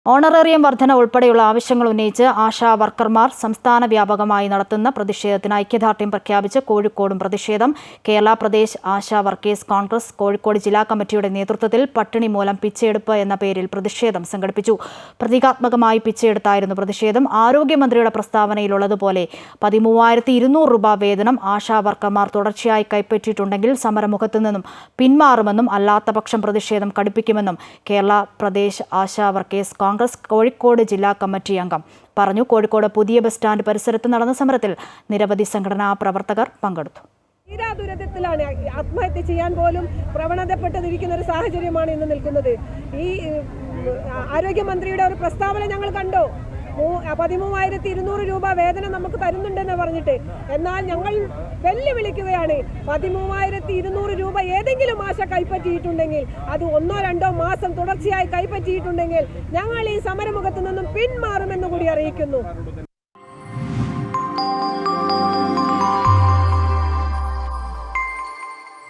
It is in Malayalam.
ഓണറേറിയം വർധന ഉൾപ്പെടെയുള്ള ആവശ്യങ്ങൾ ഉന്നയിച്ച് ആശാ വർക്കർമാർ സംസ്ഥാന വ്യാപകമായി നടത്തുന്ന പ്രതിഷേധത്തിന് ഐക്യദാർഢ്യം പ്രഖ്യാപിച്ച് കോഴിക്കോടും പ്രതിഷേധം. കേരള പ്രദേശ് ആശാ വർക്കേഴ്സ് കോൺഗ്രസ് കോഴിക്കോട് ജില്ലാ കമ്മിറ്റിയുടെ നേതൃത്വത്തിൽ പട്ടിണി മൂലം പിച്ചയെടുപ്പ് എന്ന പേരിൽ പ്രതിഷേധം സംഘടിപ്പിച്ചു. പ്രതീകാത്മകമായി പിച്ചയെടുത്തായിരുന്നു പ്രതിഷേധം. ആരോഗ്യമന്ത്രിയുടെ പ്രസ്താവനയിലുള്ളതുപോലെ 13,200 രൂപ വേതനം ആശാ വർക്കർമാർ തുടർച്ചയായി കൈപ്പറ്റിയിട്ടുണ്ടെങ്കിൽ സമരമുഖത്തു നിന്നും പിന്മാറുമെന്നും അല്ലാത്തപക്ഷം പ്രതിഷേധം കടുപ്പിക്കുമെന്നും കേരള പ്രദേശ് ആശാ വർക്കേഴ്സ് കോൺഗ്രസ് കോഴിക്കോട് ജില്ലാ കമ്മിറ്റി അംഗം പറഞ്ഞു. കോഴിക്കോട് പുതിയ ബസ് സ്റ്റാൻഡ് പരിസരത്ത് നടന്ന സമരത്തിൽ നിരവധി സംഘടനാ പ്രവർത്തകർ പങ്കെടുത്തു. ദുരിതത്തിലാണ്, ആത്മഹത്യ ചെയ്യാൻ പോലും പ്രവണതപ്പെട്ടിരിക്കുന്ന ഒരു സാഹചര്യമാണ് ഇന്ന് നിൽക്കുന്നത്. ഈ ആരോഗ്യമന്ത്രിയുടെ ഒരു പ്രസ്താവന ഞങ്ങൾ കണ്ടു. 13,200 രൂപ വേതനം നമുക്ക് തരുന്നുണ്ടെന്ന് പറഞ്ഞിട്ട്. എന്നാൽ ഞങ്ങൾ വെല്ലുവിളിക്കുകയാണ്. 13,200 രൂപ ഏതെങ്കിലും ആശ കൈപ്പറ്റിയിട്ടുണ്ടെങ്കിൽ, അത് 1-2 മാസം തുടർച്ചയായി കൈപ്പറ്റിയിട്ടുണ്ടെങ്കിൽ ഞങ്ങൾ ഈ സമരമുഖത്ത് നിന്നും പിന്മാറുമെന്ന് കൂടി അറിയിക്കുന്നു.